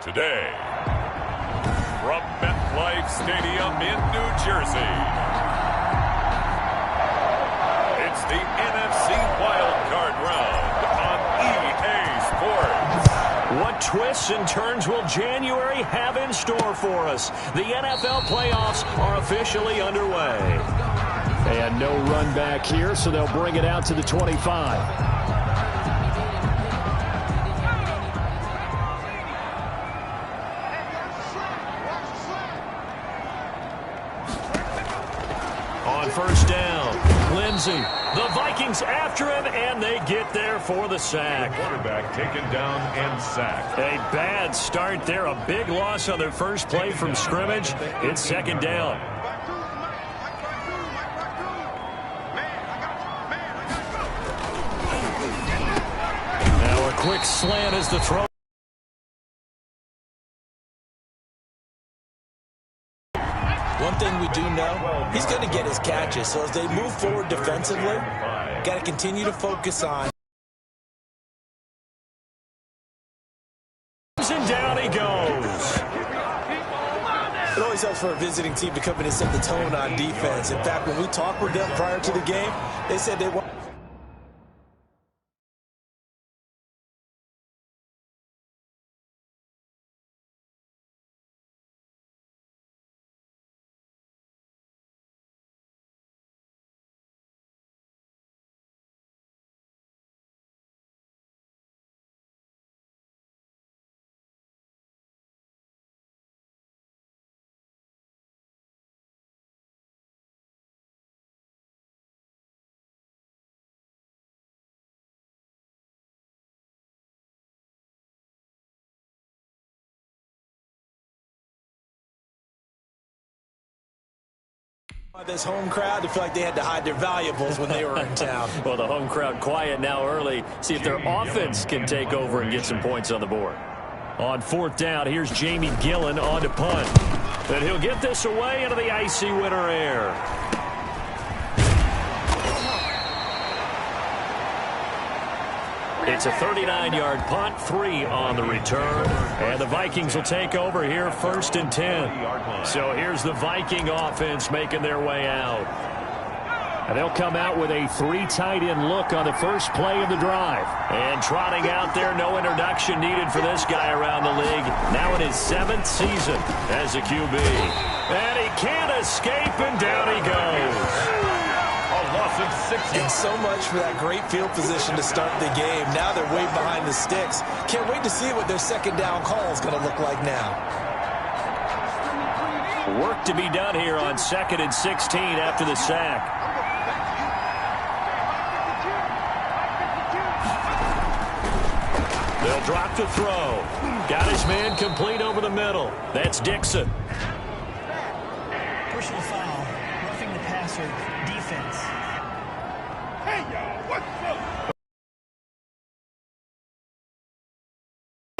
Today, from MetLife Stadium in New Jersey, it's the NFC Wildcard Round on EA Sports. What twists and turns will January have in store for us? The NFL playoffs are officially underway. And no run back here, so they'll bring it out to the 25. On first down, Lindsey. The Vikings after him, and they get there for the sack. The quarterback taken down and sacked. A bad start there. A big loss on their first play from scrimmage. It's second down. Now a quick slant as the throw. One thing we do know, he's going to get his catches. So as they move forward defensively, got to continue to focus on. And down he goes. It always helps for a visiting team to come in and set the tone on defense. In fact, when we talked with them prior to the game, they said they want. This home crowd, they feel like they had to hide their valuables when they were in town. Well, the home crowd quiet now early. See if their offense can take over and get some points on the board. On fourth down, here's Jamie Gillen on to punt. And he'll get this away into the icy winter air. It's a 39-yard punt, 3 on the return. And the Vikings will take over here first and 10. So here's the Viking offense making their way out. And they'll come out with a 3 tight end look on the first play of the drive. And trotting out there, no introduction needed for this guy around the league. Now in his 7th season as a QB. And he can't escape, and down he goes. And so much for that great field position to start the game. Now they're way behind the sticks. Can't wait to see what their second down call is going to look like now. Work to be done here on 2nd and 16 after the sack. They'll drop to throw. Got his man complete over the middle. That's Dixon. Personal foul. Roughing the passer. Defense.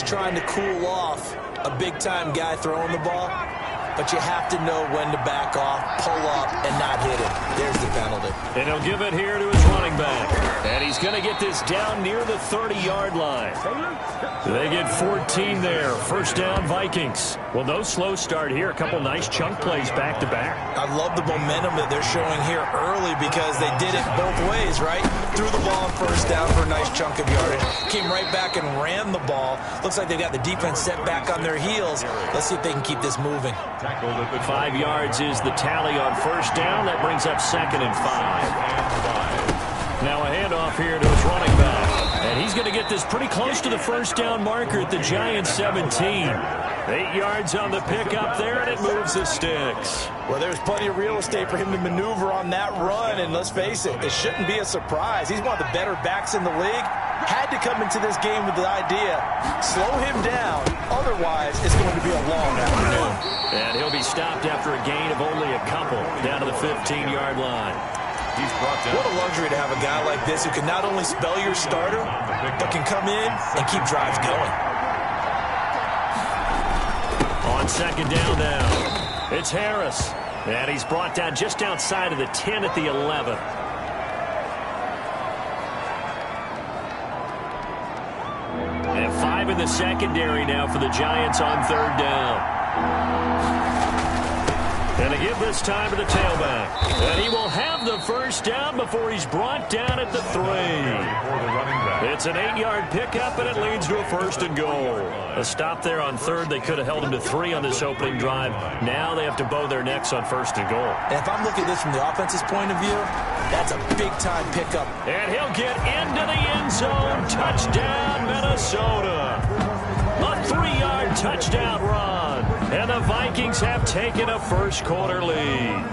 Trying to cool off a big-time guy throwing the ball, but you have to know when to back off, pull up, and not hit it. There's the penalty. And he'll give it here to his running back. And he's going to get this down near the 30-yard line. They get 14 there. First down, Vikings. Well, no slow start here. A couple nice chunk plays back-to-back. I love the momentum that they're showing here early because they did it both ways, right? Threw the ball on first down for a nice chunk of yardage. Came right back and ran the ball. Looks like they've got the defense set back on their heels. Let's see if they can keep this moving. 5 yards is the tally on first down. That brings up 2nd and 5. Now a handoff here to his running back. And he's going to get this pretty close to the first down marker at the Giants' 17. 8 yards on the pickup there, and it moves the sticks. Well, there's plenty of real estate for him to maneuver on that run, and let's face it, it shouldn't be a surprise. He's one of the better backs in the league. Had to come into this game with the idea, slow him down, otherwise it's going to be a long afternoon. And he'll be stopped after a gain of only a couple, down to the 15-yard line. He's brought down. What a luxury to have a guy like this who can not only spell your starter, but can come in and keep drives going. On second down now, it's Harris. And he's brought down just outside of the 10 at the 11. And 5 in the secondary now for the Giants on 3rd down. And to give this time to the tailback. And he will have the first down before he's brought down at the 3. It's an 8-yard pickup, and it leads to a 1st and goal. A stop there on 3rd. They could have held him to 3 on this opening drive. Now they have to bow their necks on 1st and goal. And if I'm looking at this from the offense's point of view, that's a big-time pickup. And he'll get into the end zone. Touchdown, Minnesota. A 3-yard touchdown run. And the Vikings have taken a first-quarter lead.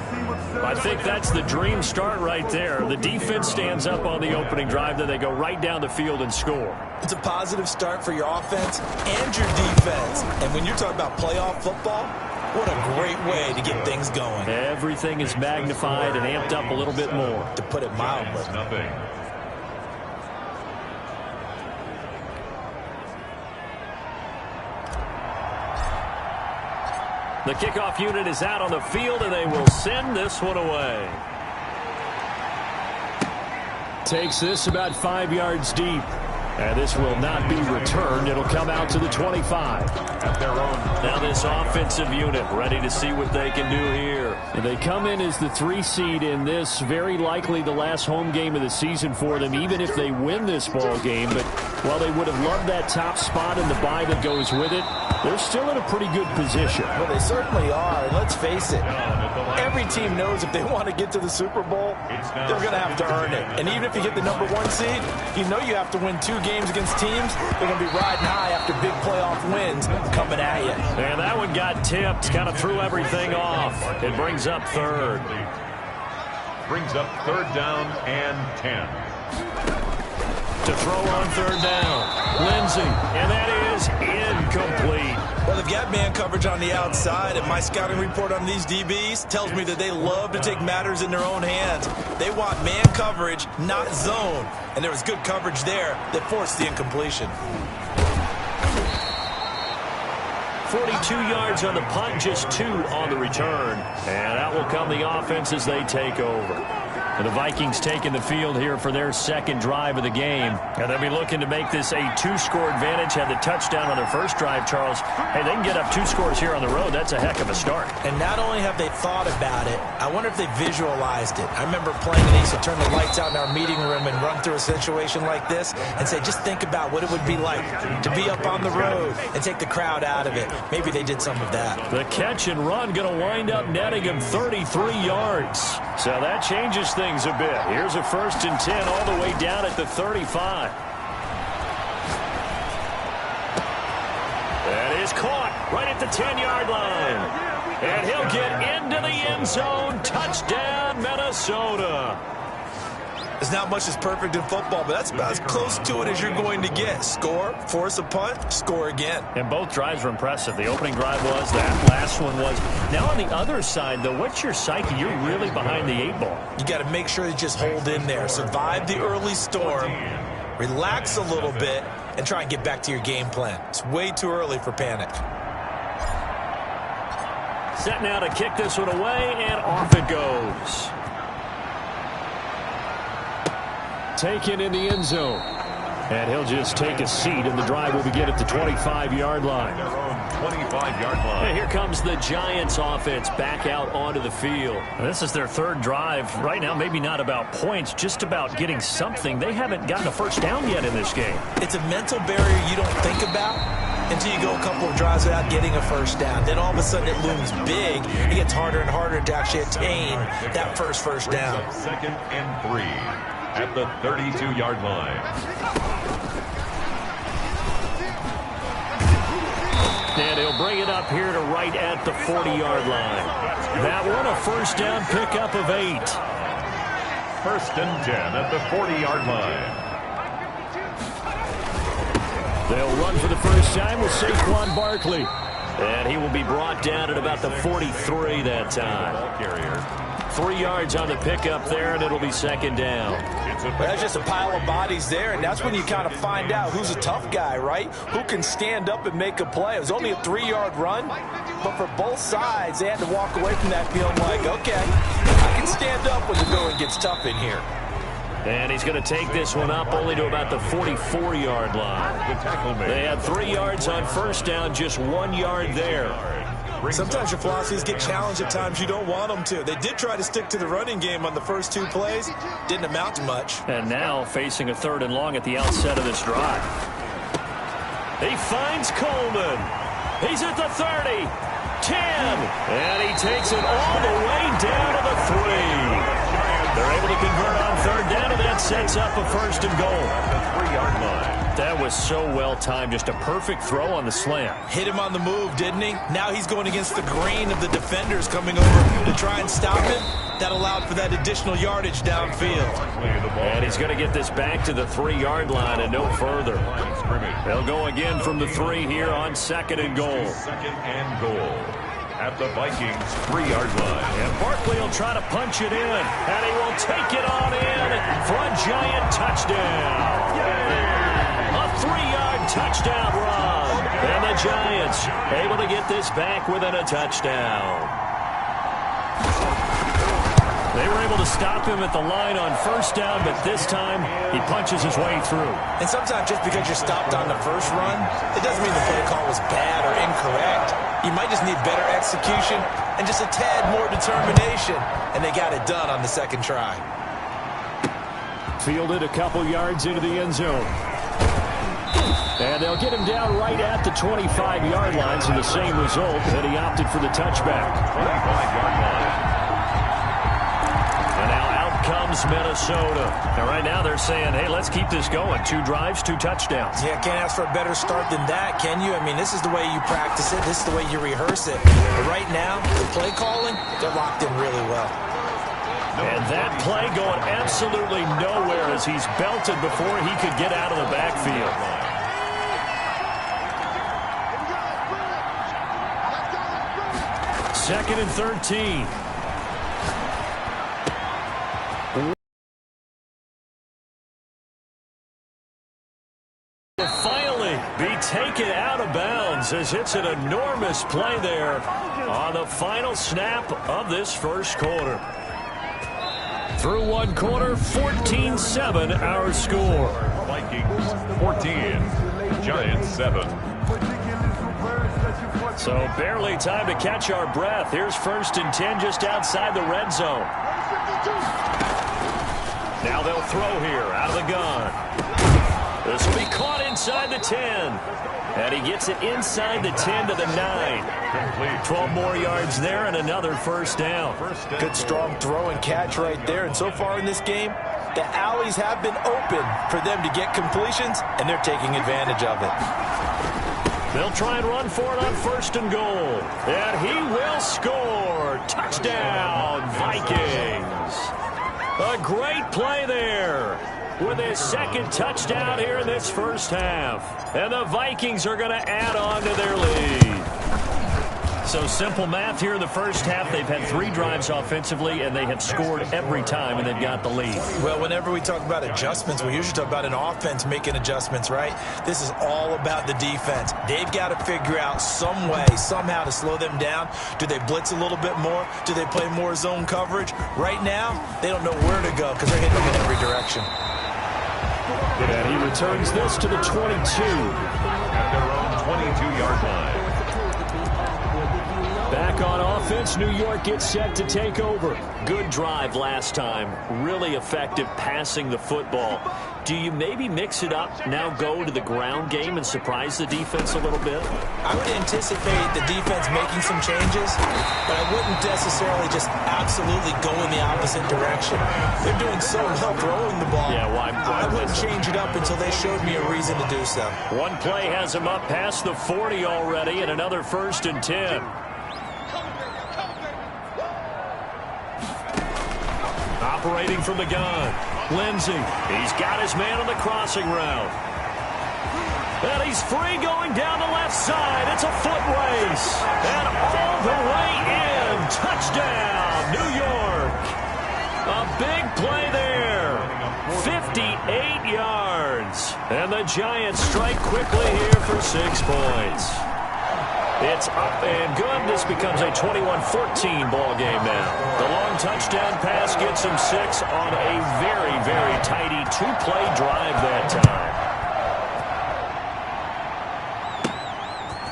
I think that's the dream start right there. The defense stands up on the opening drive, then they go right down the field and score. It's a positive start for your offense and your defense. And when you're talking about playoff football, what a great way to get things going. Everything is magnified and amped up a little bit more. To put it mildly. Nothing. The kickoff unit is out on the field, and they will send this one away. Takes this about 5 yards deep. And this will not be returned. It'll come out to the 25. At their own. Now this offensive unit ready to see what they can do here. And they come in as the 3 seed in this, very likely the last home game of the season for them, even if they win this ball game. But while they would have loved that top spot and the bye that goes with it, they're still in a pretty good position. Well, they certainly are. And let's face it, every team knows if they want to get to the Super Bowl, they're going to have to earn it. And even if you get the number 1 seed, you know you have to win 2 games against teams. They're going to be riding high after big playoff wins coming at you. And that one got tipped, kind of threw everything off. It brings up 3rd. Brings up 3rd down and 10. To throw on 3rd down. Lindsey, and that is incomplete. Well, they've got man coverage on the outside, and my scouting report on these DBs tells me that they love to take matters in their own hands. They want man coverage, not zone. And there was good coverage there that forced the incompletion. 42 yards on the punt, just 2 on the return. And out will come the offense as they take over. And the Vikings taking the field here for their 2nd drive of the game. And they'll be looking to make this a 2-score advantage. Had the touchdown on their first drive, Charles. Hey, they can get up 2 scores here on the road. That's a heck of a start. And not only have they thought about it, I wonder if they visualized it. I remember playing and they used to turn the lights out in our meeting room and run through a situation like this and say, just think about what it would be like to be up on the road and take the crowd out of it. Maybe they did some of that. The catch and run going to wind up netting him 33 yards. So that changes things a bit. Here's a 1st and 10 all the way down at the 35. That is caught right at the 10-yard line. And he'll get into the end zone. Touchdown, Minnesota. There's not much that's perfect in football, but that's about as close to it as you're going to get. Score, force a punt, score again. And both drives were impressive. The opening drive was, that last one was. Now on the other side, though, what's your psyche? You're really behind the 8 ball. You got to make sure you just hold in there. Survive the early storm, relax a little bit, and try and get back to your game plan. It's way too early for panic. Set now to kick this one away, and off it goes. Taken in the end zone. And he'll just take a seat, and the drive will begin at the 25-yard line. Their own 25-yard line. And here comes the Giants offense back out onto the field. And this is their 3rd drive. Right now, maybe not about points, just about getting something. They haven't gotten a first down yet in this game. It's a mental barrier you don't think about until you go a couple of drives without getting a first down. Then all of a sudden it looms big. It gets harder and harder to actually attain that first down. 2nd and 3 at the 32-yard line. And he'll bring it up here to right at the 40-yard line. That one a first down pickup of 8. 1st and 10 at the 40-yard line. They'll run for the first time with Saquon Barkley. And he will be brought down at about the 43 that time. Ball carrier. 3 yards on the pickup there, and it'll be 2nd down. That's just a pile of bodies there, and that's when you kind of find out who's a tough guy, right? Who can stand up and make a play. It was only a 3-yard run, but for both sides, they had to walk away from that feeling like, okay, I can stand up when the going gets tough in here. And he's going to take this one up only to about the 44-yard line. They had 3 yards on first down, just 1 yard there. Sometimes your philosophies get challenged at times you don't want them to. They did try to stick to the running game on the first 2 plays. Didn't amount to much. And now facing a 3rd and long at the outset of this drive. He finds Coleman. He's at the 30, 10, and he takes it all the way down to the 3. They're able to convert on 3rd down, and that sets up a 1st and goal. The 3-yard line. That was so well timed, just a perfect throw on the slant. Hit him on the move, didn't he? Now he's going against the grain of the defenders coming over to try and stop him. That allowed for that additional yardage downfield. And he's going to get this back to the 3-yard line and no further. They'll go again from the 3 here on 2nd and goal. 2nd and goal at the Vikings 3-yard line. And Barkley will try to punch it in, and he will take it on in for a giant touchdown. A 3-yard touchdown run. And the Giants able to get this back within a touchdown. They were able to stop him at the line on 1st down, but this time he punches his way through. And sometimes just because you're stopped on the first run, it doesn't mean the play call was bad or incorrect. You might just need better execution and just a tad more determination. And they got it done on the 2nd try. Fielded a couple yards into the end zone. And they'll get him down right at the 25-yard line, so the same result, and he opted for the touchback. 25-yard line. And now out comes Minnesota. And right now they're saying, hey, let's keep this going. 2 drives, 2 touchdowns. Yeah, can't ask for a better start than that, can you? I mean, this is the way you practice it. This is the way you rehearse it. But right now, the play calling, they're locked in really well. And that play going absolutely nowhere as he's belted before he could get out of the backfield. 2nd and 13. Will finally be taken out of bounds as it's an enormous play there on the final snap of this 1st quarter. Through 1 quarter, 14-7 our score. Vikings 14, Giants 7. So barely time to catch our breath. Here's 1st and 10 just outside the red zone. Now they'll throw here out of the gun. This will be caught inside the 10. And he gets it inside the 10 to the 9. 12 more yards there and another 1st down. Good strong throw and catch right there. And so far in this game, the alleys have been open for them to get completions, and they're taking advantage of it. They'll try and run for it on 1st and goal. And he will score. Touchdown, Vikings. A great play there with his 2nd touchdown here in this 1st half. And the Vikings are going to add on to their lead. So simple math here in the 1st half. They've had 3 drives offensively, and they have scored every time, and they've got the lead. Well, whenever we talk about adjustments, we usually talk about an offense making adjustments, right? This is all about the defense. They've got to figure out some way, somehow to slow them down. Do they blitz a little bit more? Do they play more zone coverage? Right now, they don't know where to go because they're hitting them in every direction. And he returns this to the 22. At their own 22-yard line. Back on offense, New York gets set to take over. Good drive last time. Really effective passing the football. Do you maybe mix it up, now go to the ground game and surprise the defense a little bit? I would anticipate the defense making some changes, but I wouldn't necessarily just absolutely go in the opposite direction. They're doing so well throwing the ball. Yeah, I wouldn't change it up until they showed me a reason to do so. One play has him up past the 40 already, and another 1st and 10. Operating from the gun, Lindsey. He's got his man on the crossing route. And he's free going down the left side. It's a foot race. And all the way in. Touchdown, New York. A big play there. 58 yards. And the Giants strike quickly here for 6 points. It's up and good. This becomes a 21-14 ball game now. The long touchdown pass gets him 6 on a very, very tidy 2-play drive that time.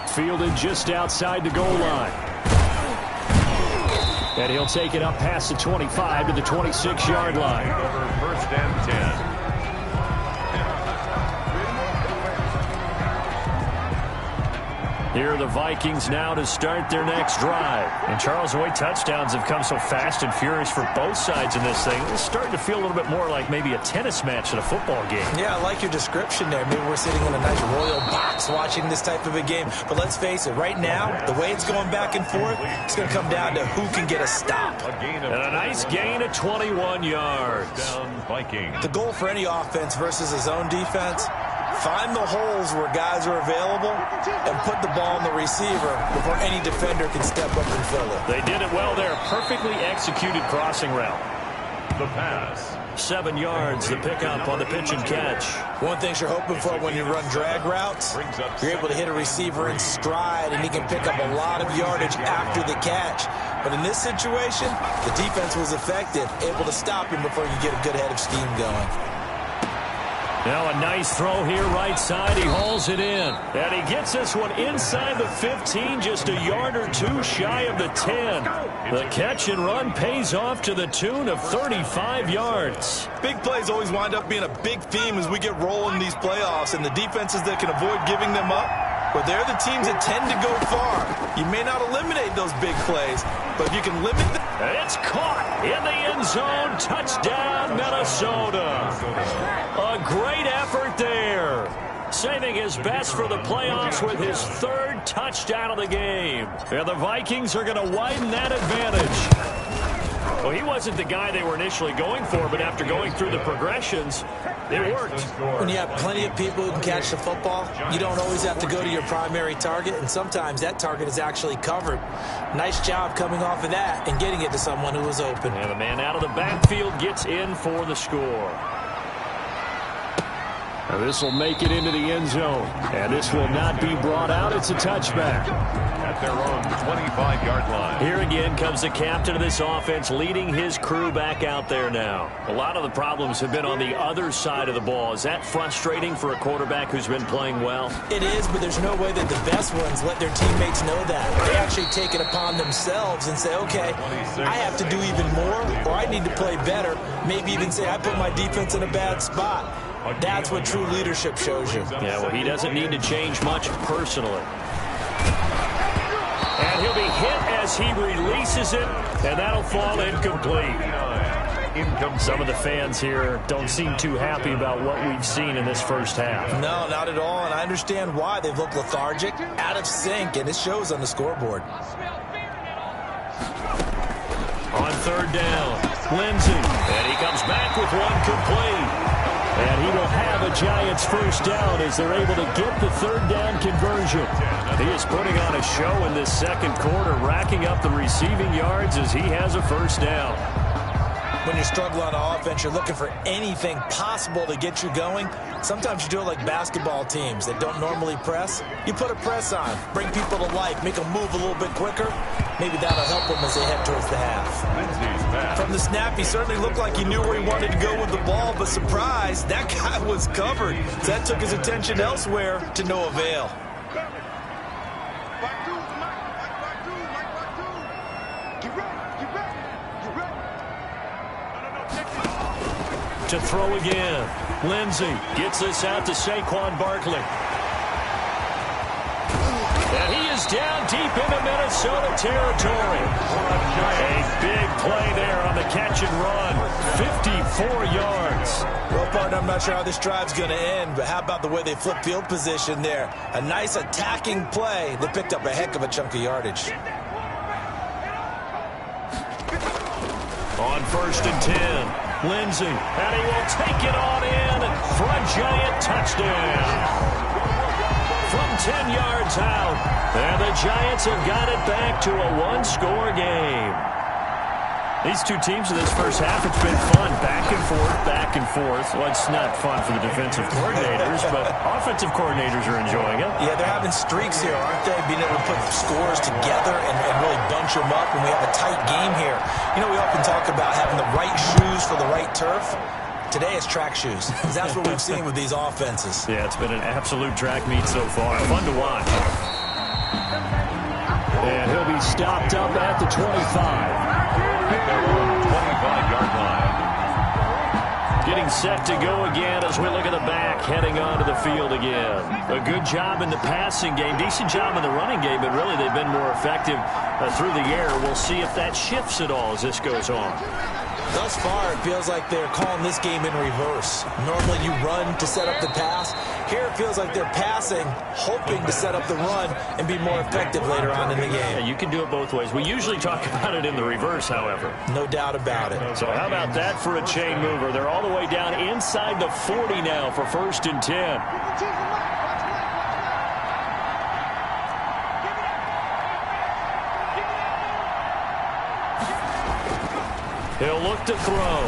Fielded just outside the goal line. And he'll take it up past the 25 to the 26-yard line. Over 1st and 10. Here are the Vikings now to start their next drive. And Charles, the way touchdowns have come so fast and furious for both sides in this thing, it's starting to feel a little bit more like maybe a tennis match than a football game. Yeah, I like your description there. Maybe we're sitting in a nice royal box watching this type of a game. But let's face it, right now, the way it's going back and forth, it's going to come down to who can get a stop. And a nice gain of 21 yards. Down Vikings. The goal for any offense versus a zone defense, find the holes where guys are available and put the ball on the receiver before any defender can step up and fill it. They did it well there. Perfectly executed crossing route. The pass. 7 yards, the pickup on the pitch and catch. One thing you're hoping for when you run drag routes, you're able to hit a receiver in stride and he can pick up a lot of yardage after the catch. But in this situation, the defense was effective, able to stop him before you get a good head of steam going. Now a nice throw here right side. He hauls it in. And he gets this one inside the 15, just a yard or two shy of the 10. The catch and run pays off to the tune of 35 yards. Big plays always wind up being a big theme as we get rolling these playoffs, and the defenses that can avoid giving them up, but they're the teams that tend to go far. You may not eliminate those big plays, but if you can limit them. It's caught in the end zone. Touchdown, Minnesota. A great effort there. Saving his best for the playoffs with his 3rd touchdown of the game. And the Vikings are going to widen that advantage. Well, he wasn't the guy they were initially going for, but after going through the progressions, it worked. When you have plenty of people who can catch the football, you don't always have to go to your primary target, and sometimes that target is actually covered. Nice job coming off of that and getting it to someone who was open. And the man out of the backfield gets in for the score. Now this will make it into the end zone, and this will not be brought out. It's a touchback. At their own 25-yard line. Here again comes the captain of this offense leading his crew back out there now. A lot of the problems have been on the other side of the ball. Is that frustrating for a quarterback who's been playing well? It is, but there's no way that the best ones let their teammates know that. They actually take it upon themselves and say, okay, I have to do even more, or I need to play better. Maybe even say I put my defense in a bad spot. That's what true leadership shows you. Yeah, well, he doesn't need to change much personally. And he'll be hit as he releases it, and that'll fall incomplete. Some of the fans here don't seem too happy about what we've seen in this first half. No, not at all, and I understand why. They've looked lethargic, out of sync, and it shows on the scoreboard. On 3rd down, Lindsey, and he comes back with one complete. And he will have a Giants first down as they're able to get the 3rd down conversion. He is putting on a show in this 2nd quarter, racking up the receiving yards as he has a first down. When you're struggling on offense, you're looking for anything possible to get you going. Sometimes you do it like basketball teams that don't normally press. You put a press on, bring people to life, make them move a little bit quicker. Maybe that'll help them as they head towards the half. From the snap, he certainly looked like he knew where he wanted to go with the ball, but surprise, that guy was covered. So that took his attention elsewhere to no avail. To throw again. Lindsey gets this out to Saquon Barkley. And he is down deep into Minnesota territory. A big play there on the catch and run. 54 yards. Well, partner, I'm not sure how this drive's going to end, but how about the way they flip field position there? A nice attacking play. They picked up a heck of a chunk of yardage. On 1st and 10. Lindsey, and he will take it on in for a Giant touchdown. From 10 yards out, and the Giants have got it back to a 1-score game. These two teams in this first half, it's been fun. Back and forth, back and forth. Well, it's not fun for the defensive coordinators, but offensive coordinators are enjoying it. Yeah, they're having streaks here, aren't they? Being able to put scores together and really bunch them up when we have a tight game here. You know, we often talk about having the right shoes for the right turf. Today it's track shoes. That's what we've seen with these offenses. Yeah, it's been an absolute track meet so far. Fun to watch. And he'll be stopped up at the 25. At their own 25-yard line. Getting set to go again as we look at the back, heading onto the field again. A good job in the passing game, decent job in the running game, but really they've been more effective through the air. We'll see if that shifts at all as this goes on. Thus far, it feels like they're calling this game in reverse. Normally you run to set up the pass. Here it feels like they're passing, hoping to set up the run and be more effective later on in the game. Yeah, you can do it both ways. We usually talk about it in the reverse, however. No doubt about it. So how about that for a chain mover? They're all the way down inside the 40 now for 1st and 10. He'll look to throw.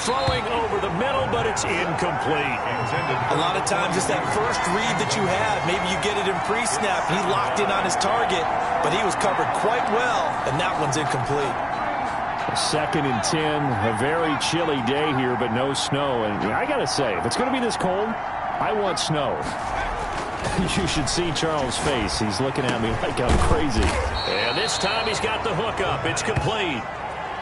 Throwing over the middle, but it's incomplete. A lot of times it's that first read that you have. Maybe you get it in pre-snap. He locked in on his target, but he was covered quite well, and that one's incomplete. 2nd and 10, a very chilly day here, but no snow. And I got to say, if it's going to be this cold, I want snow. You should see Charles' face. He's looking at me like I'm crazy. And this time he's got the hook up. It's complete.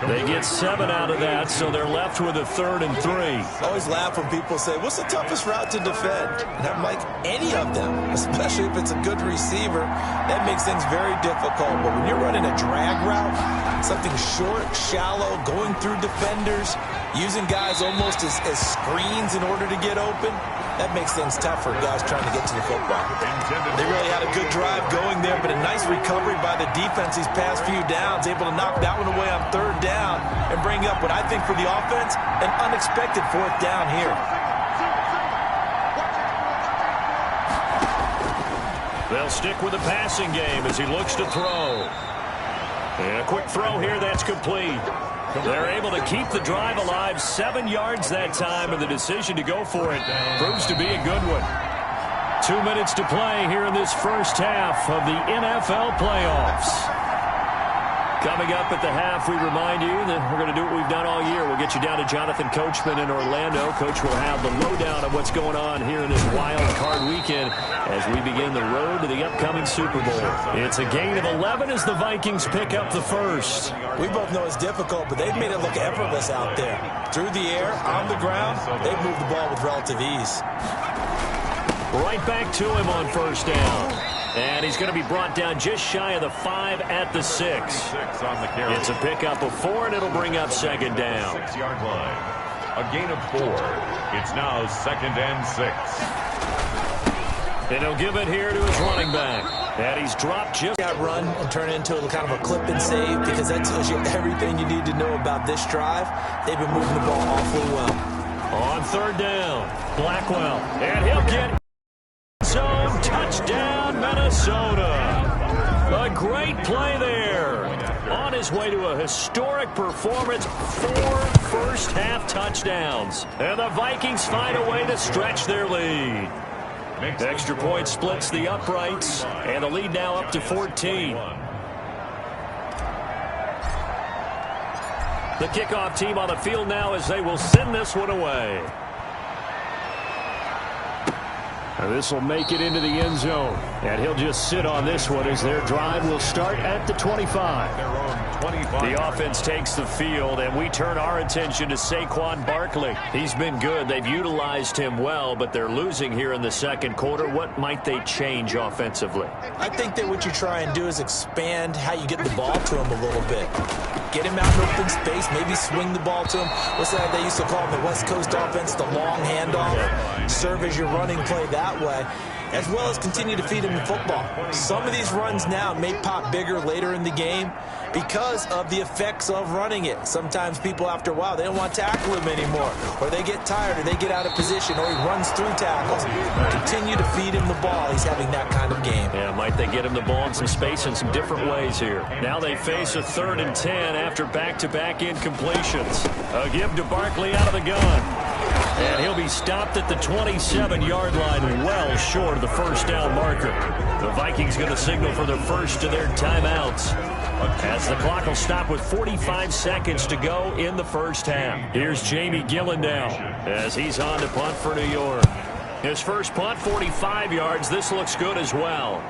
They get 7 out of that, so they're left with a 3rd and 3. I always laugh when people say, what's the toughest route to defend? And I'm like, any of them, especially if it's a good receiver. That makes things very difficult. But when you're running a drag route, something short, shallow, going through defenders, using guys almost as screens in order to get open, that makes things tough for guys trying to get to the football. They really had a good drive going there, but a nice recovery by the defense these past few downs, able to knock that one away on 3rd down and bring up what I think for the offense, an unexpected 4th down here. They'll stick with the passing game as he looks to throw. And a quick throw here, that's complete. They're able to keep the drive alive, 7 yards that time, and the decision to go for it proves to be a good one. 2 minutes to play here in this first half of the NFL playoffs. Coming up at the half, we remind you that we're going to do what we've done all year. We'll get you down to Jonathan Coachman in Orlando. Coach will have the lowdown of what's going on here in this wild card weekend as we begin the road to the upcoming Super Bowl. It's a gain of 11 as the Vikings pick up the first. We both know it's difficult, but they've made it look effortless out there. Through the air, on the ground, they've moved the ball with relative ease. Right back to him on 1st down. And he's going to be brought down just shy of the 5 at the 6. On the carry. It's a pickup of 4, and it'll bring up 2nd down. 6-yard line. A gain of 4. It's now 2nd and 6. And he'll give it here to his running back. And he's dropped just... That run and turn it into a kind of a clip and save, because that tells you everything you need to know about this drive. They've been moving the ball awfully well. On 3rd down, Blackwell. And he'll get... zone touchdown, Minnesota. A great play there. On his way to a historic performance, 4 first-half touchdowns. And the Vikings find a way to stretch their lead. Extra point splits the uprights, and the lead now up to 14. The kickoff team on the field now as they will send this one away. This will make it into the end zone, and he'll just sit on this one as their drive will start at the 25. The offense takes the field, and we turn our attention to Saquon Barkley. He's been good. They've utilized him well, but they're losing here in the 2nd quarter. What might they change offensively? I think that what you try and do is expand how you get the ball to him a little bit. Get him out in open space, maybe swing the ball to him. What's that they used to call the West Coast offense, the long handoff? Serve as your running play that way. as well as continue to feed him the football. Some of these runs now may pop bigger later in the game because of the effects of running it. Sometimes people, after a while, they don't want to tackle him anymore, or they get tired, or they get out of position, or he runs through tackles. Continue to feed him the ball. He's having that kind of game. Yeah, might they get him the ball in some space in some different ways here. Now they face a 3rd and 10 after back-to-back incompletions. A give to Barkley out of the gun. And he'll be stopped at the 27-yard line, well short of the first down marker. The Vikings going to signal for the first of their timeouts, as the clock will stop with 45 seconds to go in the first half. Here's Jamie Gillen now as he's on to punt for New York. His first punt, 45 yards. This looks good as well.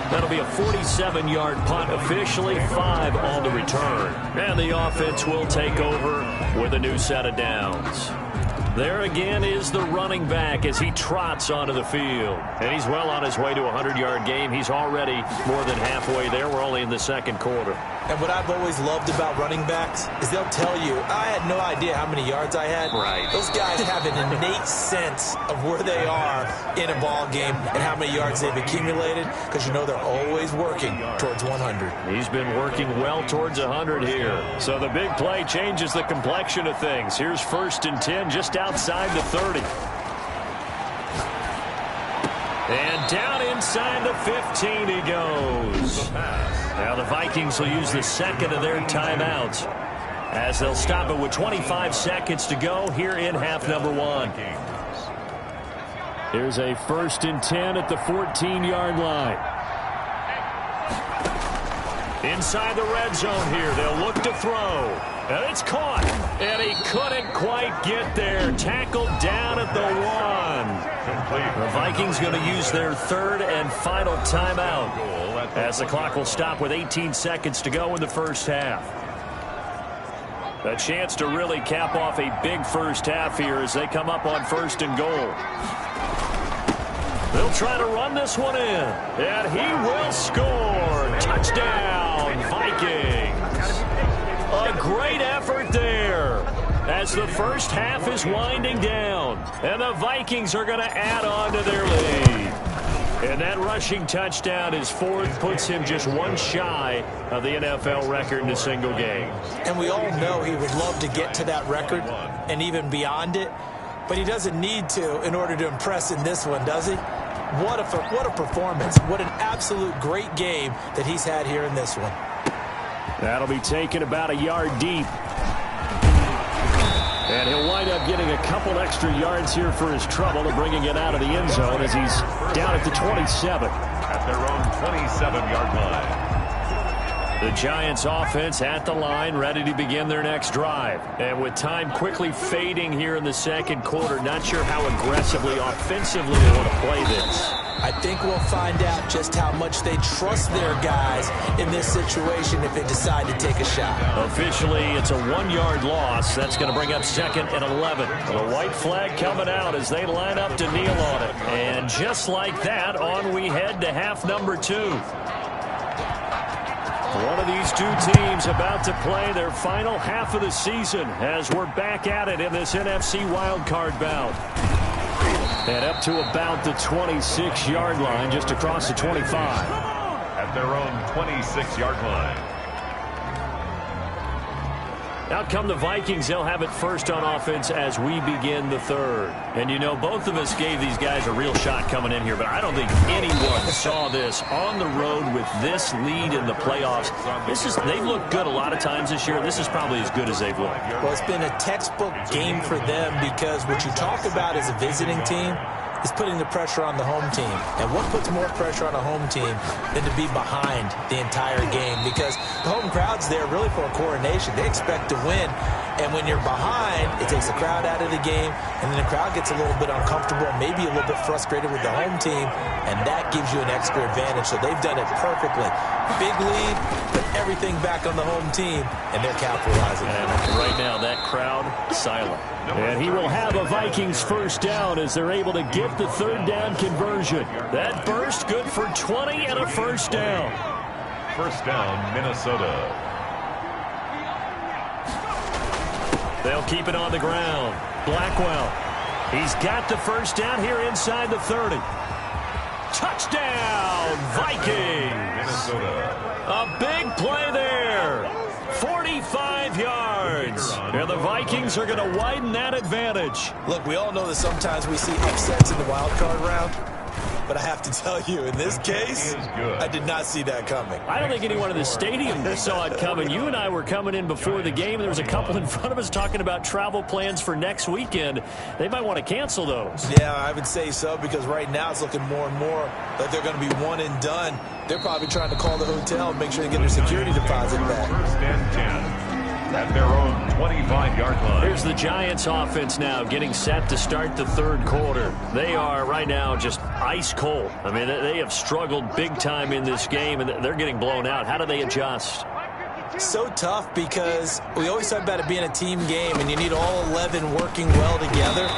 That'll be a 47-yard punt, officially 5 on the return. And the offense will take over with a new set of downs. There again is the running back as he trots onto the field. And he's well on his way to a 100-yard game. He's already more than halfway there. We're only in the second quarter. And what I've always loved about running backs is they'll tell you, I had no idea how many yards I had. Right. Those guys have an innate sense of where they are in a ball game and how many yards they've accumulated, because you know they're always working towards 100. He's been working well towards 100 here. So the big play changes the complexion of things. Here's 1st and 10 just outside the 30. And down inside the 15 he goes. Now the Vikings will use the second of their timeouts, as they'll stop it with 25 seconds to go here in half number 1. Here's a 1st and 10 at the 14-yard line. Inside the red zone here, they'll look to throw. And it's caught. And he couldn't quite get there. Tackled down at the 1. The Vikings going to use their 3rd and final timeout, as the clock will stop with 18 seconds to go in the first half. A chance to really cap off a big first half here as they come up on 1st and goal. They'll try to run this one in, and he will score. Touchdown, Vikings. A great effort there as the first half is winding down, and the Vikings are going to add on to their lead. And that rushing touchdown is 4th, puts him just one shy of the NFL record in a single game. And we all know he would love to get to that record and even beyond it, but he doesn't need to in order to impress in this one, does he? What a performance. What an absolute great game that he's had here in this one. That'll be taken about a yard deep. And he'll wind up getting a couple extra yards here for his trouble and bringing it out of the end zone as he's down at the 27. At their own 27-yard line. The Giants offense at the line, ready to begin their next drive. And with time quickly fading here in the second quarter, not sure how aggressively, offensively they want to play this. I think we'll find out just how much they trust their guys in this situation if they decide to take a shot. Officially, it's a 1-yard loss. That's going to bring up 2nd and 11. The white flag coming out as they line up to kneel on it. And just like that, on we head to half number 2. One of these two teams about to play their final half of the season as we're back at it in this NFC wildcard bout. And up to about the 26-yard line, just across the 25. At their own 26-yard line. Out come the Vikings. They'll have it first on offense as we begin the 3rd. And, you know, both of us gave these guys a real shot coming in here, but I don't think anyone saw this on the road with this lead in the playoffs. They've looked good a lot of times this year. This is probably as good as they've looked. Well, it's been a textbook game for them because what you talk about as a visiting team is putting the pressure on the home team. And what puts more pressure on a home team than to be behind the entire game? Because the home crowd's there really for a coronation. They expect to win. And when you're behind, it takes the crowd out of the game, and then the crowd gets a little bit uncomfortable, maybe a little bit frustrated with the home team, and that gives you an extra advantage. So they've done it perfectly. Big lead, put everything back on the home team, and they're capitalizing. And right now, that crowd, silent. And he will have a Vikings first down as they're able to get the 3rd down conversion. That burst good for 20 and a first down. First down, Minnesota. They'll keep it on the ground. Blackwell He's got the first down here inside the 30. Touchdown, Vikings! Minnesota. A big play there. 45 yards. And the Vikings are going to widen that advantage. Look, we all know that sometimes we see upsets in the wild card round. But I have to tell you, in this case, I did not see that coming. I don't think anyone in the stadium saw it coming. You and I were coming in before the game. There was a couple in front of us talking about travel plans for next weekend. They might want to cancel those. Yeah, I would say so, because right now it's looking more and more like they're going to be one and done. They're probably trying to call the hotel and make sure they get their security deposit back. First and 10. At their own 25-yard line. Here's the Giants offense now getting set to start the third quarter. They are right now just ice cold. I mean, they have struggled big time in this game, and they're getting blown out. How do they adjust? So tough, because we always talk about it being a team game, and you need all 11 working well together.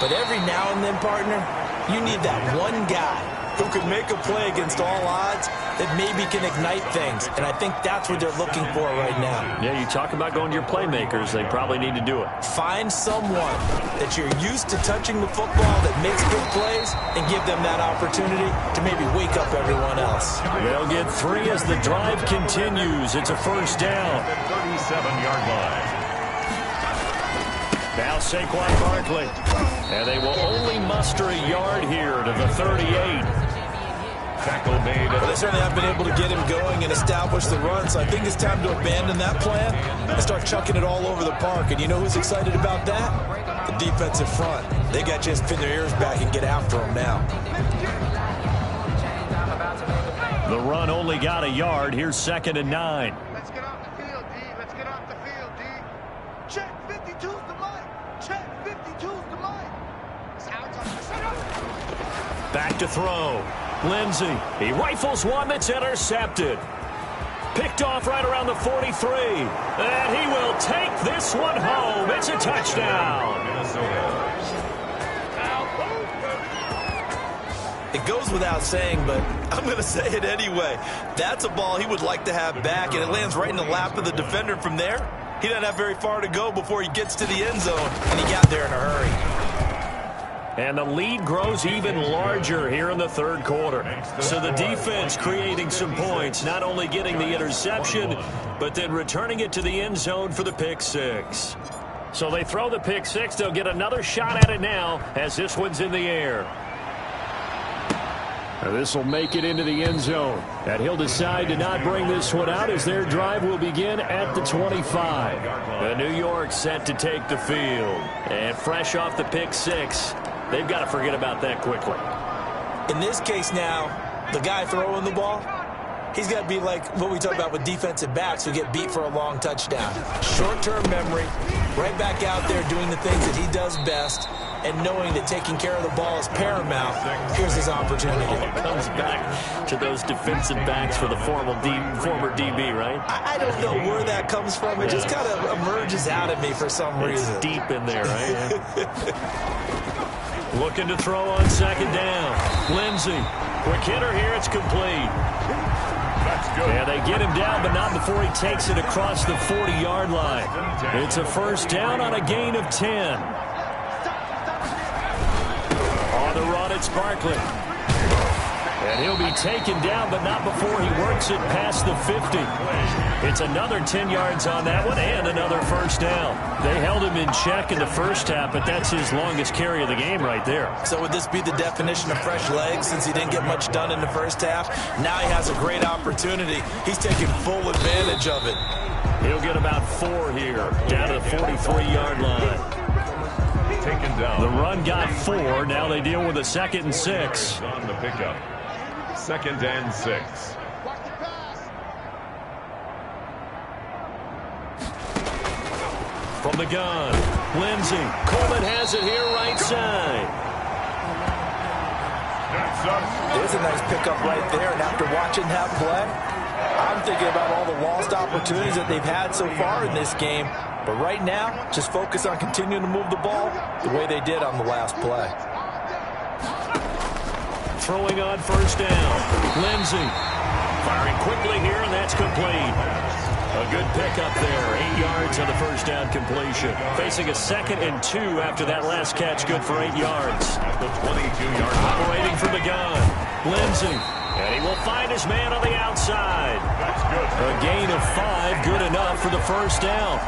But every now and then, partner, you need that one guy who could make a play against all odds that maybe can ignite things. And I think that's what they're looking for right now. Yeah, you talk about going to your playmakers. They probably need to do it. Find someone that you're used to touching the football that makes big plays and give them that opportunity to maybe wake up everyone else. They'll get 3 as the drive continues. It's a first down. 37-yard line. Now Saquon Barkley. And they will only muster a yard here to the 38. Tackle made. Well, they certainly have been able to get him going and establish the run, so I think it's time to abandon that plan and start chucking it all over the park. And you know who's excited about that? The defensive front. They got a chance to pin their ears back and get after him now. The run only got a yard. Here's 2nd and 9. Let's get off the field, D. Let's get off the field, D. Check 52's the line. Check 52's the line. It's out on the Back to throw. Lindsey. He rifles one that's intercepted. Picked off right around the 43. And he will take this one home. It's a touchdown. It goes without saying, but I'm going to say it anyway. That's a ball he would like to have back, and it lands right in the lap of the defender. From there, he doesn't have very far to go before he gets to the end zone, and he got there in a hurry. And the lead grows even larger here in the third quarter. So the defense creating some points, not only getting the interception, but then returning it to the end zone for the pick six. So they throw the pick six. They'll get another shot at it now as this one's in the air. Now this will make it into the end zone. And he'll decide to not bring this one out as their drive will begin at the 25. The New York set to take the field. And fresh off the pick six, they've got to forget about that quickly. In this case now, the guy throwing the ball, he's got to be like what we talk about with defensive backs who get beat for a long touchdown. Short-term memory, right back out there doing the things that he does best, and knowing that taking care of the ball is paramount. Here's his opportunity. Comes back to those defensive backs for the former DB, right? I don't know where that comes from. It just kind of emerges out of me for some reason. It's deep in there, right? Looking to throw on second down. Lindsey, quick hitter here. It's complete. That's good. Yeah, they get him down, but not before he takes it across the 40-yard line. It's a first down on a gain of 10. On the run, it's Barkley. And he'll be taken down, but not before he works it past the 50. It's another 10 yards on that one and another first down. They held him in check in the first half, but that's his longest carry of the game right there. So would this be the definition of fresh legs since he didn't get much done in the first half? Now he has a great opportunity. He's taking full advantage of it. He'll get about 4 here, down to the 43-yard line. Taken down. The run got 4. Now they deal with a 2nd and 6. On the pickup. 2nd and 6. From the gun, Lindsey. Coleman has it here right side. That's up. There's a nice pickup right there, and after watching that play, I'm thinking about all the lost opportunities that they've had so far in this game. But right now, just focus on continuing to move the ball the way they did on the last play. Throwing on first down. Lindsey firing quickly here, and that's complete. A good pickup there. 8 yards on the first down completion. Facing a 2nd and 2 after that last catch. Good for 8 yards. At the 22-yard line. Operating from the gun. Lindsey. And he will find his man on the outside. That's good. A gain of 5. Good enough for the first down.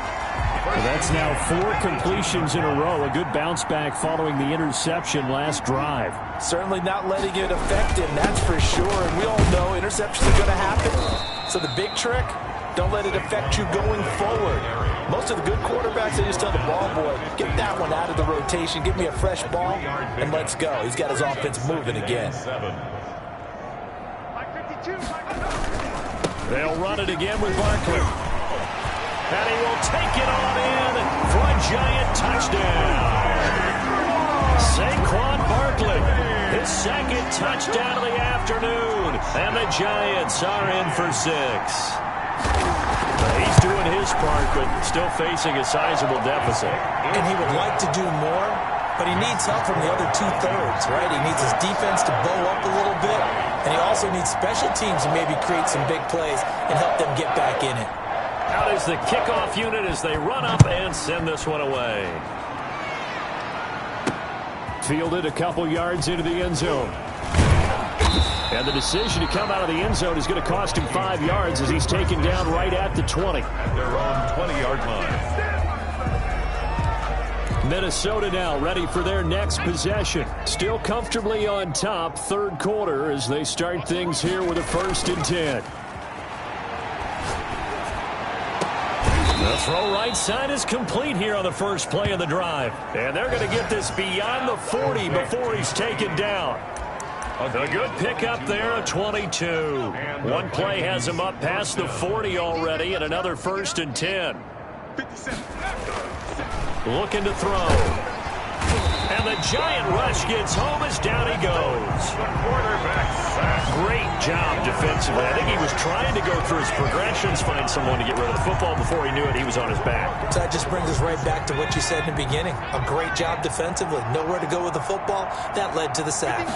Well, that's now 4 completions in a row. A good bounce back following the interception last drive. Certainly not letting it affect him, that's for sure. And we all know interceptions are going to happen. So the big trick, don't let it affect you going forward. Most of the good quarterbacks, they just tell the ball boy, get that one out of the rotation, give me a fresh ball, and let's go. He's got his offense moving again. They'll run it again with Barkley. And he will take it on in for a giant touchdown. Saquon Barkley, his 2nd touchdown of the afternoon. And the Giants are in for 6. He's doing his part, but still facing a sizable deficit. And he would like to do more, but he needs help from the other 2/3, right? He needs his defense to bow up a little bit, and he also needs special teams to maybe create some big plays and help them get back in it. Out is the kickoff unit as they run up and send this one away. Fielded a couple yards into the end zone. And the decision to come out of the end zone is going to cost him 5 yards as he's taken down right at the 20. At their own 20-yard line. Minnesota now ready for their next possession. Still comfortably on top, 3rd quarter as they start things here with a 1st and 10. The throw right side is complete here on the first play of the drive. And they're going to get this beyond the 40 before he's taken down. A good pickup there, a 22. One play has him up past the 40 already, and another 1st and 10. Looking to throw. And the giant rush gets home as down he goes. Quarterback sack. Great job defensively. I think he was trying to go through his progressions, find someone to get rid of the football. Before he knew it, he was on his back. So that just brings us right back to what you said in the beginning. A great job defensively. Nowhere to go with the football. That led to the sack.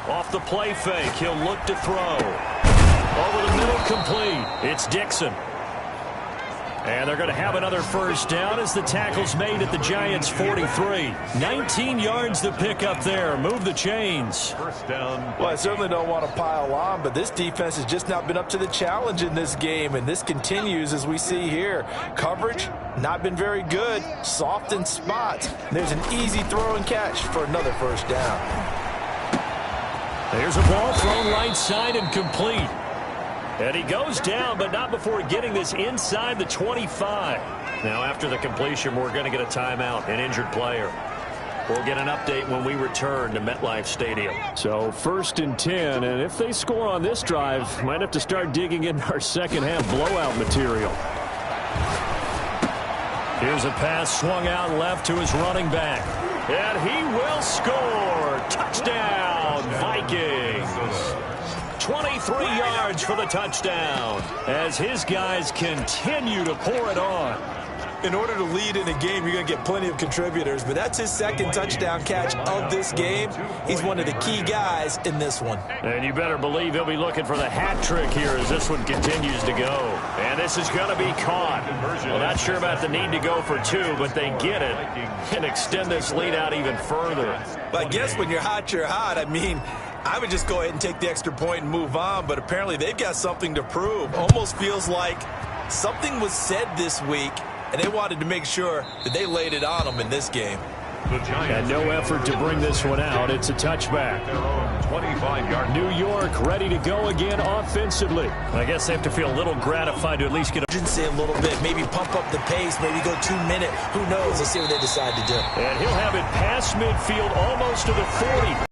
Off the play fake, he'll look to throw. Over the middle, complete. It's Dixon. And they're going to have another first down as the tackle's made at the Giants' 43. 19 yards to pick up there. Move the chains. First down. Well, I certainly don't want to pile on, but this defense has just not been up to the challenge in this game, and this continues as we see here. Coverage, not been very good. Soft in spots. There's an easy throw and catch for another first down. There's a ball thrown right side and complete. And he goes down, but not before getting this inside the 25. Now, after the completion, we're going to get a timeout, an injured player. We'll get an update when we return to MetLife Stadium. So 1st and 10, and if they score on this drive, might have to start digging in our second-half blowout material. Here's a pass swung out left to his running back. And he will score. Touchdown, Vikings. 23 yards for the touchdown as his guys continue to pour it on. In order to lead in a game, you're going to get plenty of contributors, but that's his 2nd touchdown catch of this game. He's one of the key guys in this one. And you better believe he'll be looking for the hat trick here as this one continues to go. And this is going to be caught. Well, not sure about the need to go for 2, but they get it and extend this lead out even further. But I guess when you're hot, you're hot. I mean, I would just go ahead and take the extra point and move on, but apparently they've got something to prove. Almost feels like something was said this week, and they wanted to make sure that they laid it on them in this game. And no effort to bring this one out. It's a touchback. 25-yard. New York ready to go again offensively. I guess they have to feel a little gratified to at least get a little bit, maybe pump up the pace, maybe go 2-minute. Who knows? Let's see what they decide to do. And he'll have it past midfield almost to the 40.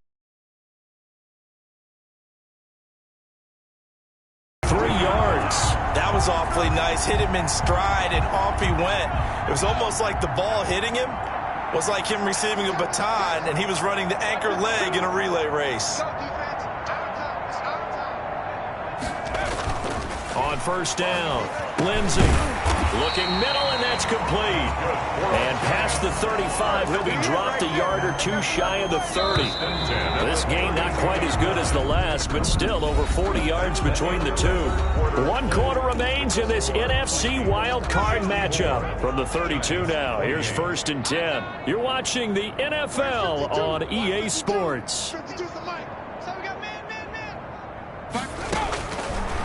3 yards. That was awfully nice. Hit him in stride, and off he went. It was almost like the ball hitting him was like him receiving a baton, and he was running the anchor leg in a relay race. On first down, Lindsey. Looking middle, and that's complete. And past the 35, he'll be dropped a yard or two shy of the 30. This game not quite as good as the last, but still over 40 yards between the two. 1 quarter remains in this NFC wild card matchup. From the 32 now, here's 1st and 10. You're watching the NFL on EA Sports.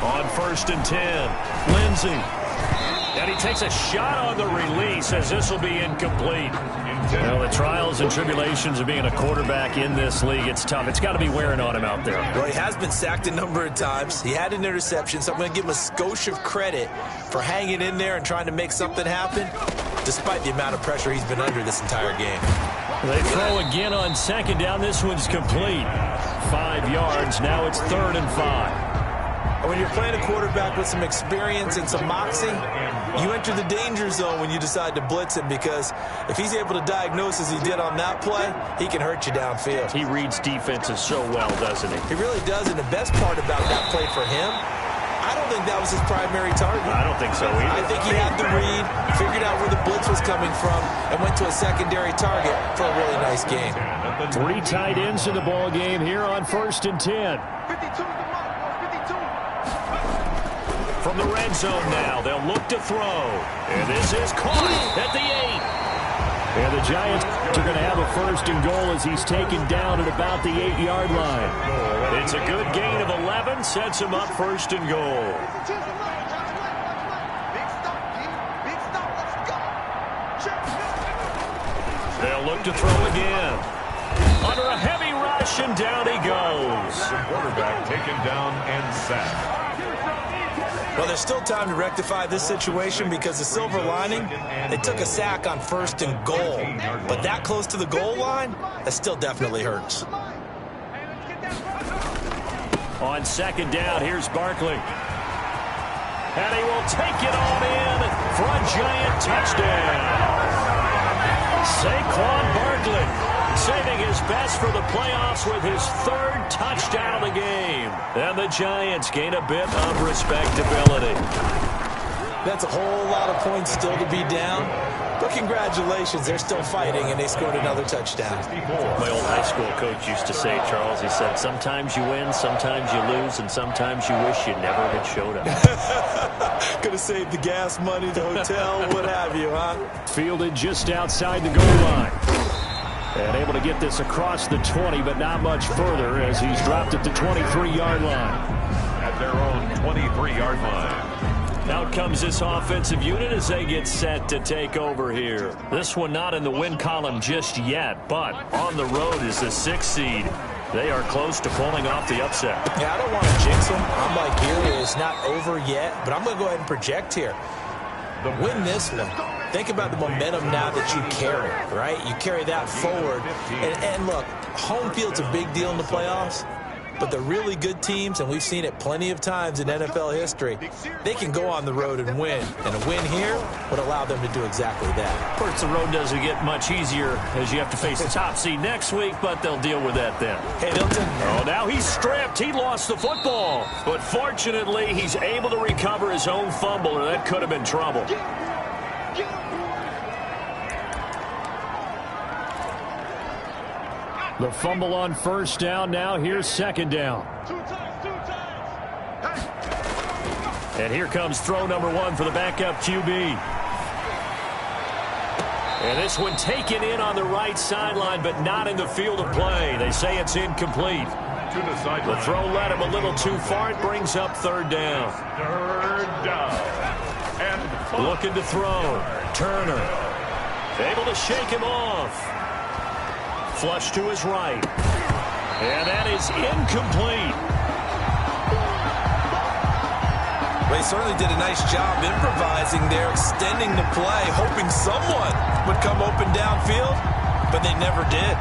On 1st and 10, Lindsey. And he takes a shot on the release as this will be incomplete. Well, the trials and tribulations of being a quarterback in this league, it's tough. It's got to be wearing on him out there. Well, he has been sacked a number of times. He had an interception, so I'm going to give him a skosh of credit for hanging in there and trying to make something happen, despite the amount of pressure he's been under this entire game. They throw again on 2nd down. This one's complete. 5 yards. Now it's 3rd and 5. When you're playing a quarterback with some experience and some moxie, you enter the danger zone when you decide to blitz him, because if he's able to diagnose as he did on that play, he can hurt you downfield. He reads defenses so well, doesn't he? He really does, and the best part about that play for him, I don't think that was his primary target. I don't think so either. I think he had the read, figured out where the blitz was coming from, and went to a secondary target for a really nice game. 3 tight ends in the ball game here on 1st and 10. 52 From the red zone now, they'll look to throw. And this is caught at the 8. And the Giants are going to have a 1st and goal as he's taken down at about the 8-yard line. It's a good gain of 11, sets him up 1st and goal. They'll look to throw again. Under a heavy rush, and down he goes. The quarterback taken down and sacked. Well, there's still time to rectify this situation, because the silver lining, they took a sack on 1st and goal. But that close to the goal line, that still definitely hurts. On 2nd down, here's Barkley. And he will take it on in for a Giant touchdown. Saquon Barkley saving his best for the playoffs with his 3rd touchdown of the game. And the Giants gain a bit of respectability. That's a whole lot of points still to be down. But congratulations, they're still fighting, and they scored another touchdown. My old high school coach used to say, Charles, he said, sometimes you win, sometimes you lose, and sometimes you wish you never had showed up. Could have saved the gas money, the hotel, what have you, huh? Fielded just outside the goal line. And able to get this across the 20, but not much further, as he's dropped at the 23-yard line. At their own 23-yard line. Out comes this offensive unit as they get set to take over here. This one not in the win column just yet, but on the road is the 6th seed. They are close to pulling off the upset. Yeah, I don't want to jinx them. I'm like you, it's not over yet, but I'm going to go ahead and project here. Win this one. Think about the momentum now that you carry, right? You carry that forward. And look, home field's a big deal in the playoffs, but the really good teams, and we've seen it plenty of times in NFL history, they can go on the road and win. And a win here would allow them to do exactly that. Of course, the road doesn't get much easier as you have to face the top seed next week, but they'll deal with that then. Hey, Hilton. Oh, now he's stripped. He lost the football. But fortunately, he's able to recover his own fumble, or that could have been trouble. The fumble on 1st down. Now here's 2nd down. And here comes throw number 1 for the backup QB. And this one taken in on the right sideline, but not in the field of play. They say it's incomplete. The throw led him a little too far. It brings up 3rd down. 3rd down. And looking to throw. Turner. Able to shake him off. Flush to his right. And that is incomplete. Well, he certainly did a nice job improvising there, extending the play, hoping someone would come open downfield, but they never did.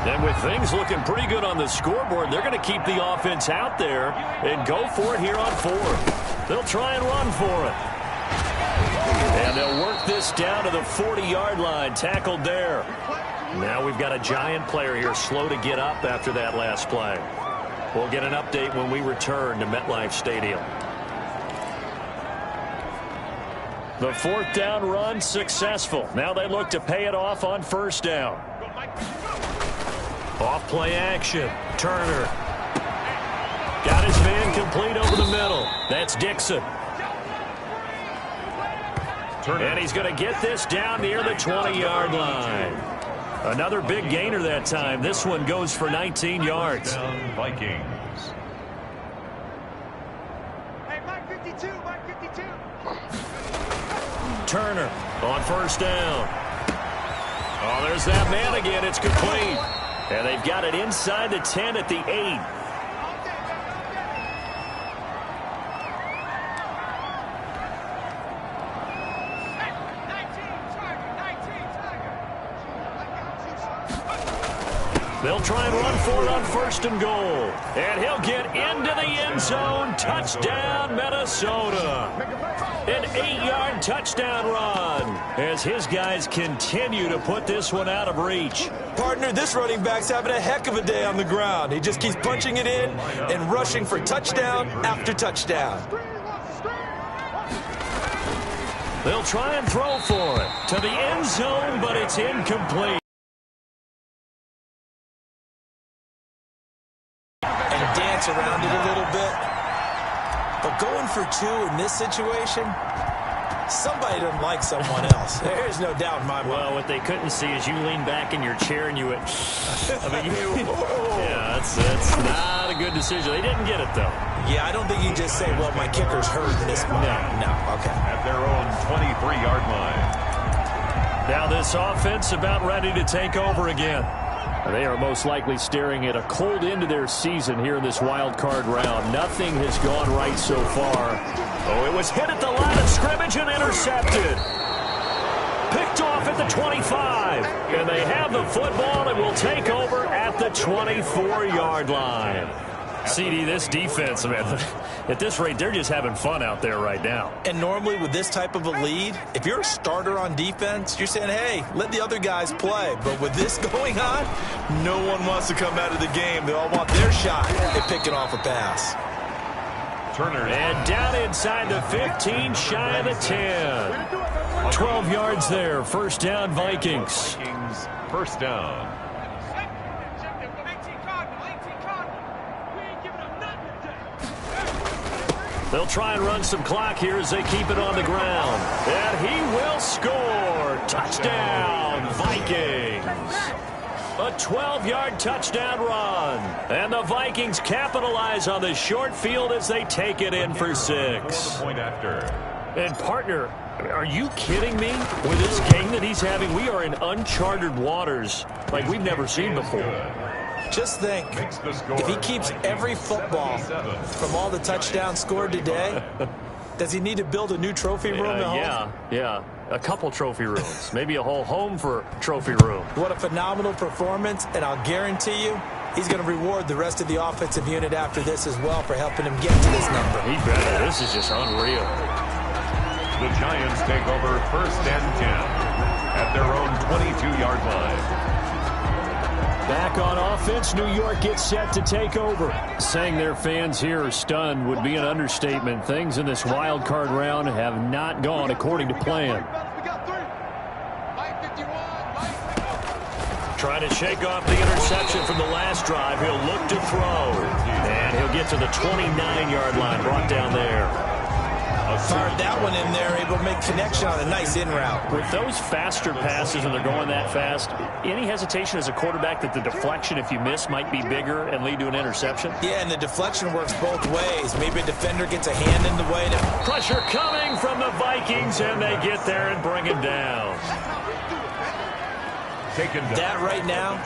And with things looking pretty good on the scoreboard, they're going to keep the offense out there and go for it here on 4th. They'll try and run for it. And they'll work this down to the 40-yard line, tackled there. Now we've got a Giant player here slow to get up after that last play. We'll get an update when we return to MetLife Stadium. The fourth down run successful. Now they look to pay it off on first down. Off play action. Turner. Got his man complete over the middle. That's Dixon. And he's going to get this down near the 20-yard line. Another big gainer that time. This one goes for 19 yards. Vikings. Hey, Mike 52, Mike 52. Turner on first down. Oh, there's that man again. It's complete. And they've got it inside the 10 at the 8. They'll try and run for it on first and goal. And he'll get into the end zone. Touchdown, Minnesota. An 8-yard touchdown run as his guys continue to put this one out of reach. Partner, this running back's having a heck of a day on the ground. He just keeps punching it in and rushing for touchdown after touchdown. They'll try and throw for it to the end zone, but it's incomplete. Dance around it a little bit. But going for 2 in this situation, somebody doesn't like someone else. There's no doubt in my mind. Well, what they couldn't see is you lean back in your chair and you went, yeah, that's not a good decision. They didn't get it, though. Yeah, I don't think you just say, well, my kicker's hurt in this moment. No, okay. At their own 23-yard line. Now this offense about ready to take over again. They are most likely staring at a cold end to their season here in this wild card round. Nothing has gone right so far. Oh, it was hit at the line of scrimmage and intercepted. Picked off at the 25. And they have the football and will take over at the 24-yard line. CD, this defense, man, at this rate, they're just having fun out there right now. And normally with this type of a lead, if you're a starter on defense, you're saying, hey, let the other guys play. But with this going on, no one wants to come out of the game. They all want their shot at picking off a pass. Turner. And down inside the 15, shy of the 10. 12 yards there. First down, Vikings. Vikings, first down. They'll try and run some clock here as they keep it on the ground. And he will score. Touchdown, Vikings. A 12-yard touchdown run. And the Vikings capitalize on the short field as they take it in for 6. Point after. And partner, are you kidding me? With this game that he's having, we are in uncharted waters like we've never seen before. Just think, if he keeps every football from all the touchdowns scored today, does he need to build a new trophy room at home? Yeah. A couple trophy rooms. Maybe a whole home for trophy room. What a phenomenal performance, and I'll guarantee you, he's going to reward the rest of the offensive unit after this as well for helping him get to this number. He better. This is just unreal. The Giants take over first and 10 at their own 22-yard line. Back on offense, New York gets set to take over. Saying their fans here are stunned would be an understatement. Things in this wild card round have not gone according to plan. Trying to shake off the interception from the last drive. He'll look to throw. And he'll get to the 29-yard line, brought down there. Fired that one in there, able to make connection on a nice in route. With those faster passes when they're going that fast, any hesitation as a quarterback that the deflection, if you miss, might be bigger and lead to an interception? Yeah, and the deflection works both ways. Maybe a defender gets a hand in the way. Pressure coming from the Vikings, and they get there and bring him down. That right now,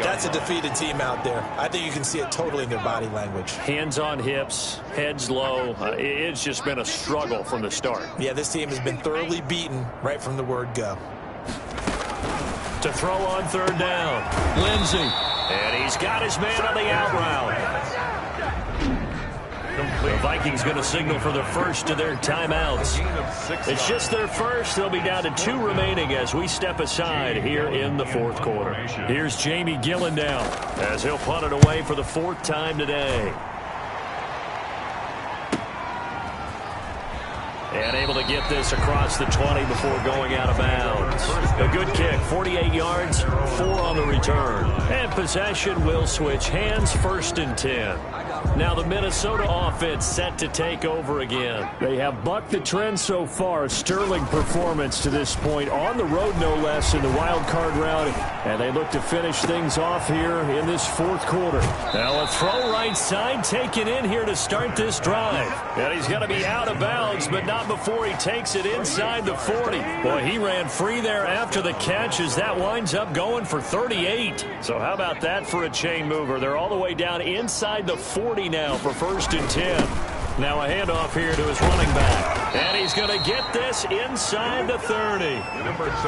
that's a defeated team out there. I think you can see it totally in their body language. Hands on hips, heads low. It's just been a struggle from the start. Yeah, this team has been thoroughly beaten right from the word go. To throw on third down, Lindsey. And he's got his man on the out route. The Vikings going to signal for the first of their timeouts. It's just their first. They'll be down to 2 remaining as we step aside here in the fourth quarter. Here's Jamie Gillen down as he'll punt it away for the 4th time today. And able to get this across the 20 before going out of bounds. A good kick, 48 yards, 4 on the return. And possession will switch hands, 1st and 10. Now the Minnesota offense set to take over again. They have bucked the trend so far. A sterling performance to this point. On the road, no less, in the wild card round. And they look to finish things off here in this 4th quarter. Now a throw right side taken in here to start this drive. And he's going to be out of bounds, but not before he takes it inside the 40. Boy, he ran free there after the catch as that winds up going for 38. So how about that for a chain mover? They're all the way down inside the 40 now for 1st and 10. Now a handoff here to his running back. And he's going to get this inside the 30.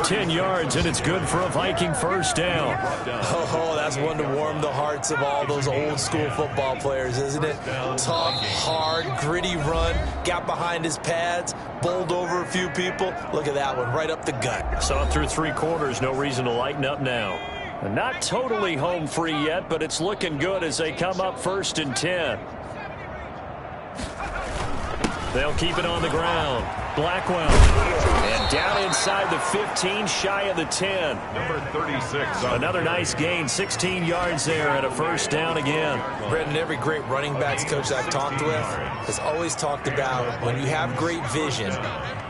10 yards, and it's good for a Viking 1st down. Oh, that's one to warm the hearts of all those old school football players, isn't it? Tough, hard, gritty run. Got behind his pads, bowled over a few people. Look at that one, right up the gut. Saw it through 3 quarters. No reason to lighten up now. And not totally home free yet, but it's looking good as they come up 1st and 10. They'll keep it on the ground. Blackwell. And down inside the 15, shy of the 10. Number 36. Another nice gain, 16 yards there and a 1st down again. Brendan, every great running backs coach I've talked with has always talked about when you have great vision,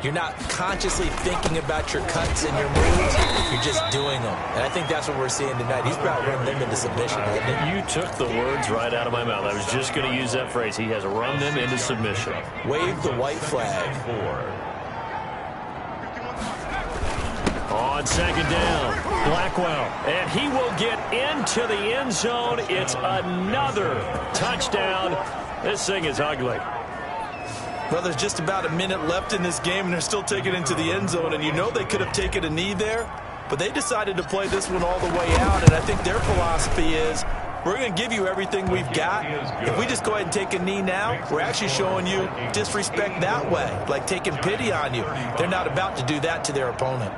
you're not consciously thinking about your cuts and your moves, you're just doing them. And I think that's what we're seeing tonight. He's about running them into submission, hasn't he? You took the words right out of my mouth. I was just going to use that phrase. He has run them into submission. Wave the white flag. On 2nd down, Blackwell, and he will get into the end zone. It's another touchdown. This thing is ugly. Well, there's just about a minute left in this game, and they're still taking it into the end zone, and you know they could have taken a knee there, but they decided to play this one all the way out, and I think their philosophy is, we're going to give you everything we've got. If we just go ahead and take a knee now, we're actually showing you disrespect that way, like taking pity on you. They're not about to do that to their opponent.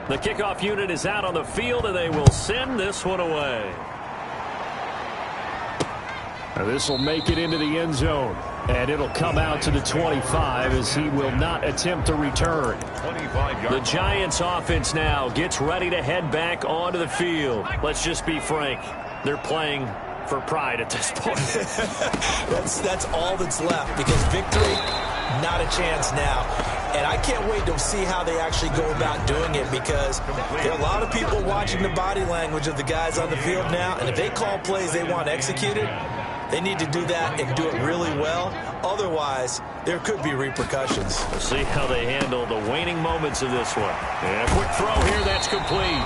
The kickoff unit is out on the field, and they will send this one away. Now this will make it into the end zone, and it'll come out to the 25 as he will not attempt to return. The Giants offense now gets ready to head back onto the field. Let's just be frank. They're playing for pride at this point. That's all that's left, because victory, not a chance now. And I can't wait to see how they actually go about doing it, because there are a lot of people watching the body language of the guys on the field now, and if they call plays they want executed, they need to do that and do it really well. Otherwise, there could be repercussions. We'll see how they handle the waning moments of this one. And a quick throw here, that's complete.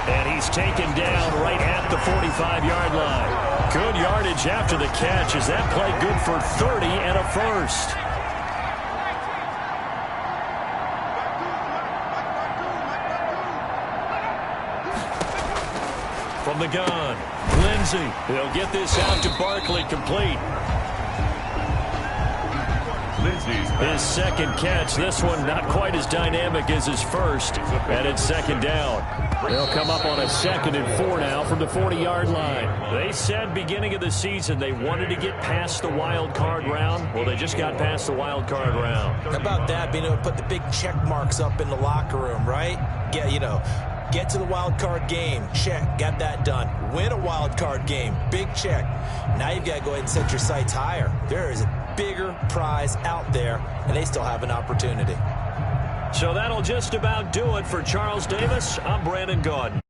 And he's taken down right at the 45-yard line. Good yardage after the catch. Is that play good for 30 and a 1st? From the gun, Lindsey. He'll get this out to Barkley, complete. His 2nd catch. This one not quite as dynamic as his 1st. And it's 2nd down. They'll come up on a 2nd and 4 now from the 40-yard line. They said beginning of the season they wanted to get past the wild card round. Well, they just got past the wild card round. How about that, being able to put the big check marks up in the locker room, right? Get to the wild card game. Check. Got that done. Win a wild card game. Big check. Now you've got to go ahead and set your sights higher. There is a bigger prize out there, and they still have an opportunity. So that'll just about do it for Charles Davis. I'm Brandon Gaudin.